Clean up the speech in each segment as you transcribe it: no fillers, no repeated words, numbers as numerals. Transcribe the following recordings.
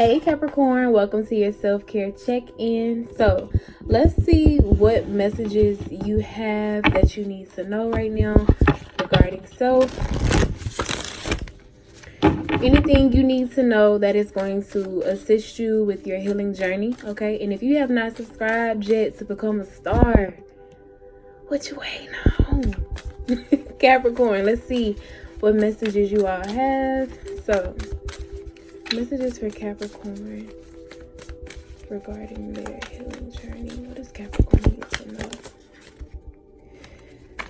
Hey Capricorn, welcome to your self-care check-in. So let's see what messages you have that you need to know right now regarding self. Anything you need to know that is going to assist you with your healing journey, okay? And if you have not subscribed yet to become a star, what you waiting on? Capricorn, let's see what messages you all have. So messages for Capricorn regarding their healing journey. What does Capricorn need to know?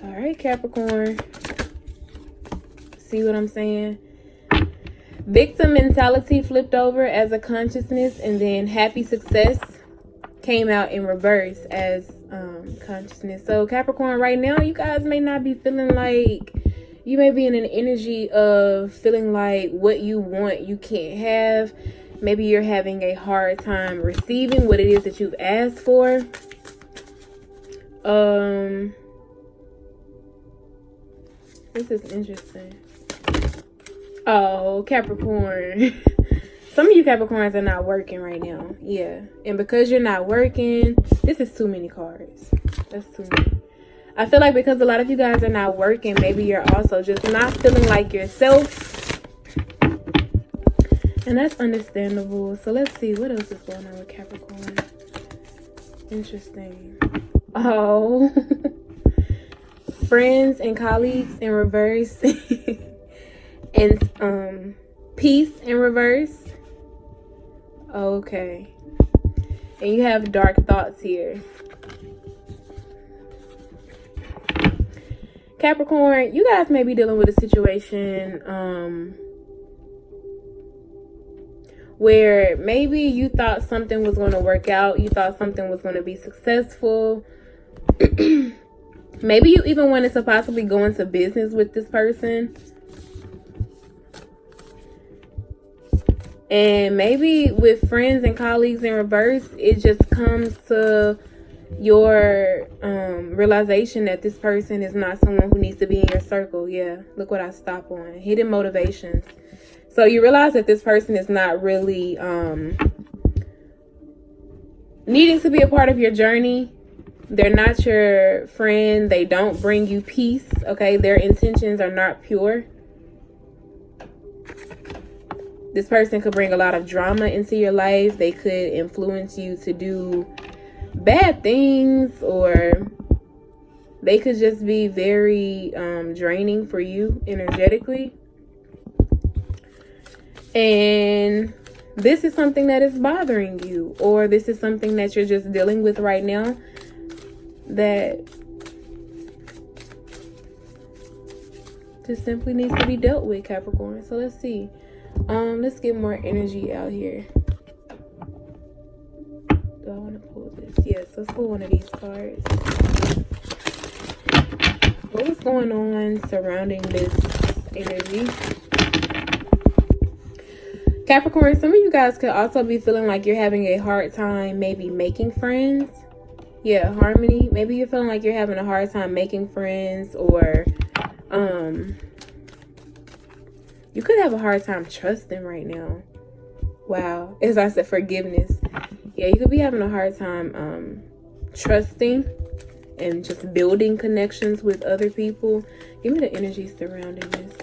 All right, Capricorn. See what I'm saying? Victim mentality flipped over as a consciousness, and then happy success came out in reverse as consciousness. So Capricorn, right now, you guys may not be feeling like, you may be in an energy of feeling like what you want you can't have. Maybe you're having a hard time receiving what it is that you've asked for. This is interesting. Oh, Capricorn. Some of you Capricorns are not working right now. Yeah. And because you're not working, this is too many cards. That's too many. I feel like because a lot of you guys are not working, maybe you're also just not feeling like yourself. And that's understandable. So let's see what else is going on with Capricorn. Interesting. Oh. Friends and colleagues in reverse. And peace in reverse. Okay. And you have dark thoughts here. Capricorn, you guys may be dealing with a situation where maybe you thought something was going to work out. You thought something was going to be successful. Maybe you even wanted to possibly go into business with this person. And maybe with friends and colleagues in reverse, it just comes to your realization that this person is not someone who needs to be in your circle. Yeah, look what I stop on. Hidden motivations. So you realize that this person is not really needing to be a part of your journey. They're not your friend. They don't bring you peace. Okay, their intentions are not pure. This person could bring a lot of drama into your life. They could influence you to do bad things, or they could just be very draining for you energetically. And this is something that is bothering you, or this is something that you're just dealing with right now that just simply needs to be dealt with, Capricorn. So let's see. Let's get more energy out here. Do I want to pull this? Yes, let's pull one of these cards. What was going on surrounding this energy? Capricorn, some of you guys could also be feeling like you're having a hard time maybe making friends. Yeah, harmony. Maybe you're feeling like you're having a hard time making friends, or you could have a hard time trusting right now. Wow. As I said, forgiveness. Yeah, you could be having a hard time trusting and just building connections with other people. Give me the energy surrounding this.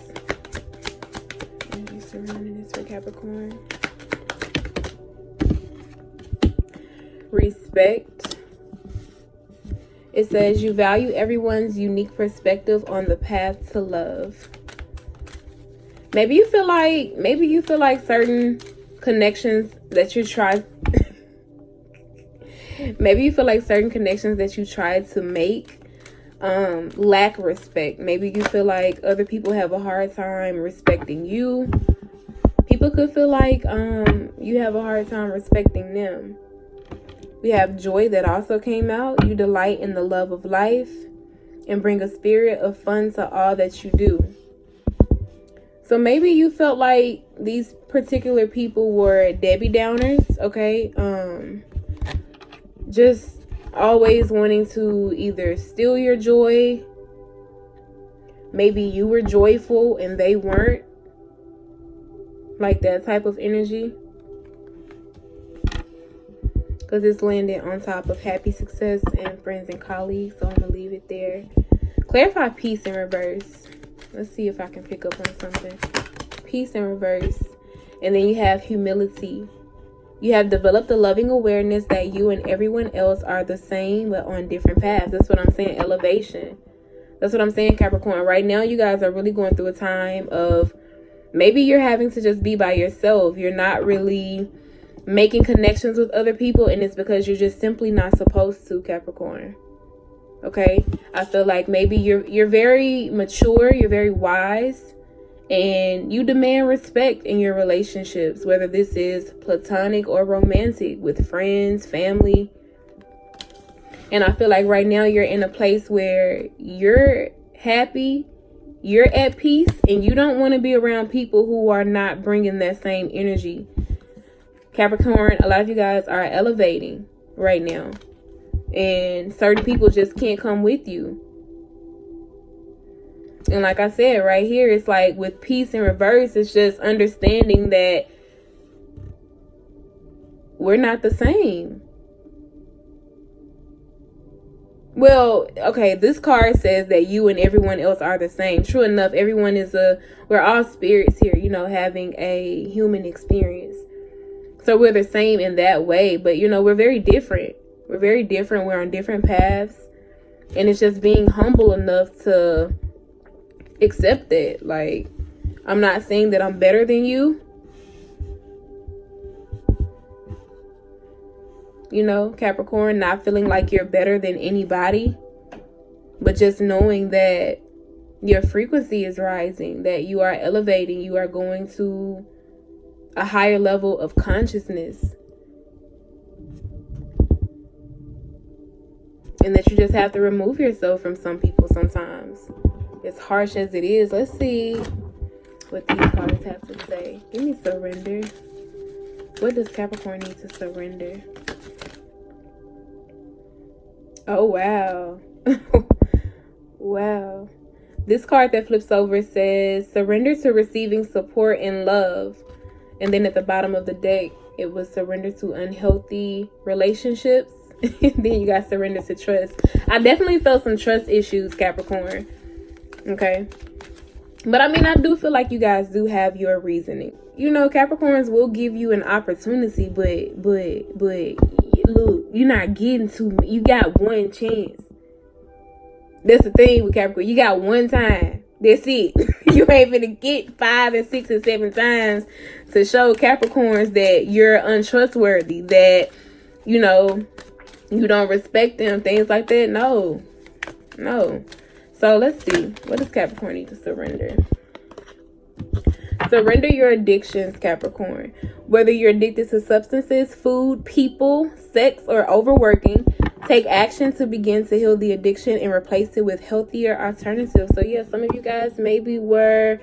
Energy surrounding this for Capricorn. Respect. It says you value everyone's unique perspective on the path to love. Maybe you feel like certain connections that you try maybe you feel like certain connections that you try to make lack respect. Maybe you feel like other people have a hard time respecting you. People could feel like you have a hard time respecting them. We have joy that also came out. You delight in the love of life and bring a spirit of fun to all that you do. So maybe you felt like these particular people were Debbie Downers, okay? Just always wanting to either steal your joy. Maybe you were joyful and they weren't. Like that type of energy. because it's landed on top of happy success and friends and colleagues. So I'm going to leave it there. Clarify peace in reverse. Let's see if I can pick up on something. Peace in reverse. And then you have humility. You have developed a loving awareness that you and everyone else are the same, but on different paths. That's what I'm saying. Elevation. That's what I'm saying, Capricorn. Right now, you guys are really going through a time of maybe you're having to just be by yourself. You're not really making connections with other people, and it's because you're just simply not supposed to, Capricorn. Okay? I feel like maybe you're very mature, you're very wise, and you demand respect in your relationships, whether this is platonic or romantic, with friends, family. And I feel like right now you're in a place where you're happy, you're at peace, and you don't want to be around people who are not bringing that same energy. Capricorn, a lot of you guys are elevating right now, and certain people just can't come with you. And like I said, right here, it's like with peace in reverse, it's just understanding that we're not the same. Well, okay, this card says that you and everyone else are the same. True enough, everyone is we're all spirits here, you know, having a human experience. So we're the same in that way, but you know, we're very different. We're very different. We're on different paths. And it's just being humble enough to accept it. Like, I'm not saying that I'm better than you. You know, Capricorn, not feeling like you're better than anybody, but just knowing that your frequency is rising, that you are elevating, you are going to a higher level of consciousness, and that you just have to remove yourself from some people sometimes, as harsh as it is. Let's see what these cards have to say. Give me surrender. What does Capricorn need to surrender? Oh, wow. Wow. This card that flips over says, surrender to receiving support and love. And then at the bottom of the deck, it was surrender to unhealthy relationships. Then you got surrender to trust. I definitely felt some trust issues, Capricorn. Okay. But I mean, I do feel like you guys do have your reasoning. You know, Capricorns will give you an opportunity, but look, you're not getting to me. You got one chance. That's the thing with Capricorn. You got one time. That's it. You ain't gonna get 5 and 6 and 7 times to show Capricorns that you're untrustworthy, that, you know, you don't respect them, things like that. No. So let's see. What does Capricorn need to surrender? Surrender your addictions, Capricorn. Whether you're addicted to substances, food, people, sex, or overworking, take action to begin to heal the addiction and replace it with healthier alternatives. So yeah, some of you guys maybe were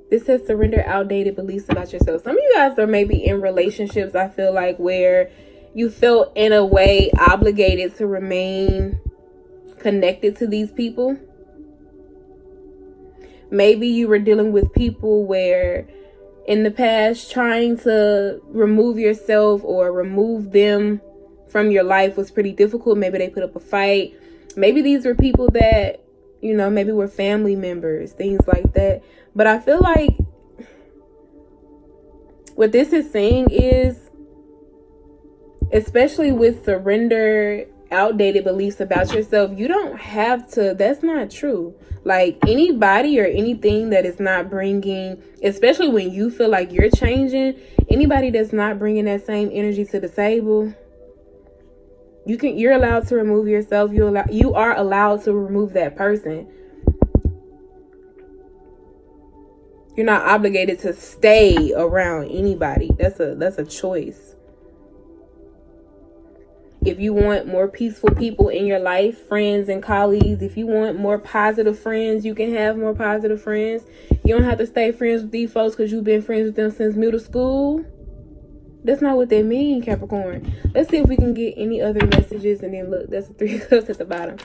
this says surrender outdated beliefs about yourself. Some of you guys are maybe in relationships, I feel like, where you felt in a way obligated to remain connected to these people. Maybe you were dealing with people where in the past trying to remove yourself or remove them from your life was pretty difficult. Maybe they put up a fight. Maybe these were people that, you know, maybe were family members, things like that. But I feel like what this is saying is, especially with surrender outdated beliefs about yourself, you don't have to, that's not true. Like, anybody or anything that is not bringing, especially when you feel like you're changing, anybody that's not bringing that same energy to the table, you're allowed to remove yourself. You are allowed to remove that person. You're not obligated to stay around anybody. That's a choice. If you want more peaceful people in your life, friends and colleagues, if you want more positive friends, you can have more positive friends. You don't have to stay friends with these folks because you've been friends with them since middle school. That's not what they mean, Capricorn. Let's see if we can get any other messages. And then look, that's the 3 of Cups at the bottom.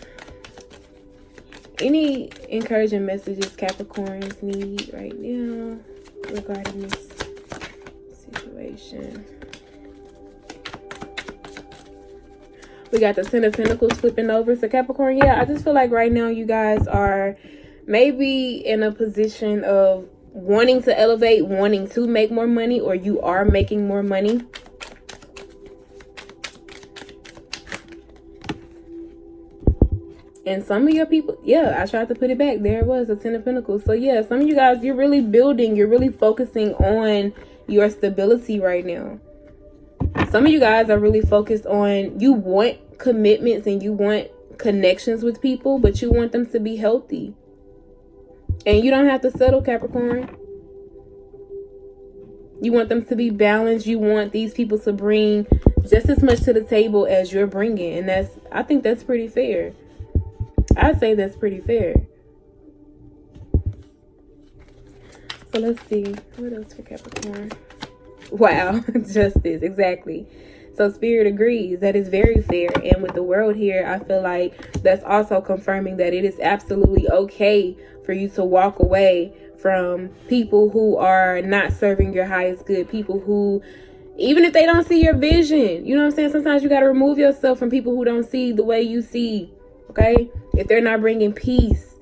Any encouraging messages Capricorns need right now regarding this situation? We got the Ten of Pentacles flipping over. So Capricorn, yeah, I just feel like right now you guys are maybe in a position of wanting to elevate, wanting to make more money, or you are making more money. And some of your people, yeah, I tried to put it back. There it was, the Ten of Pentacles. So yeah, some of you guys, you're really building, you're really focusing on your stability right now. Some of you guys are really focused on, you want commitments and you want connections with people, but you want them to be healthy. And you don't have to settle, Capricorn. You want them to be balanced. You want these people to bring just as much to the table as you're bringing. And I think that's pretty fair. I'd say that's pretty fair. So let's see. What else for Capricorn? Wow. Justice. Exactly. So Spirit agrees. That is very fair. And with the World here, I feel like that's also confirming that it is absolutely okay for you to walk away from people who are not serving your highest good. People who, even if they don't see your vision, you know what I'm saying? Sometimes you got to remove yourself from people who don't see the way you see. Okay? If they're not bringing peace,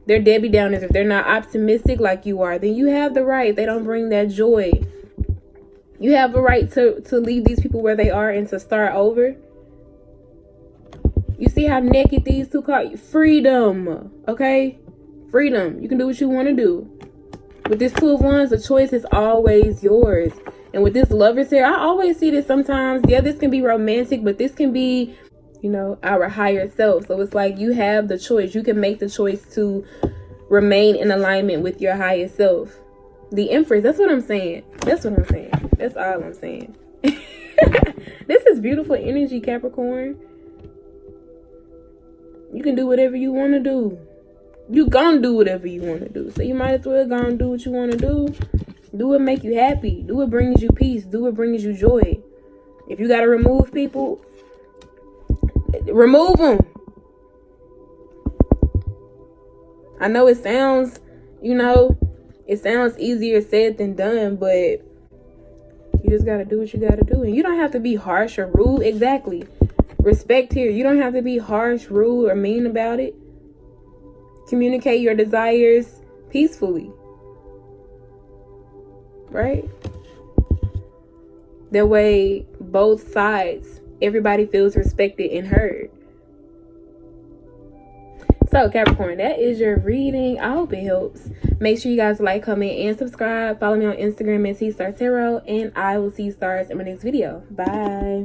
they're Debbie Downers. If they're not optimistic like you are, then you have the right. If they don't bring that joy, you have a right to leave these people where they are and to start over. You see how naked these two cards? Freedom. Okay? Freedom. You can do what you want to do. With this Two of Wands, the choice is always yours. And with this Lovers here, I always see this sometimes. Yeah, this can be romantic, but this can be, you know, our higher self. So it's like you have the choice. You can make the choice to remain in alignment with your highest self. The Empress, that's what I'm saying. That's what I'm saying. That's all I'm saying. This is beautiful energy, Capricorn. You can do whatever you want to do. You gonna do whatever you want to do. So you might as well go and do what you want to do. Do what make you happy. Do what brings you peace. Do what brings you joy. If you got to remove people, remove them. I know it sounds, you know, it sounds easier said than done, but you just got to do what you got to do. And you don't have to be harsh or rude. Exactly. Respect here. You don't have to be harsh, rude, or mean about it. Communicate your desires peacefully. Right? That way, both sides, everybody feels respected and heard. So, Capricorn, that is your reading. I hope it helps. Make sure you guys like, comment, and subscribe. Follow me on Instagram at Tstar Tarot. And I will see you stars in my next video. Bye.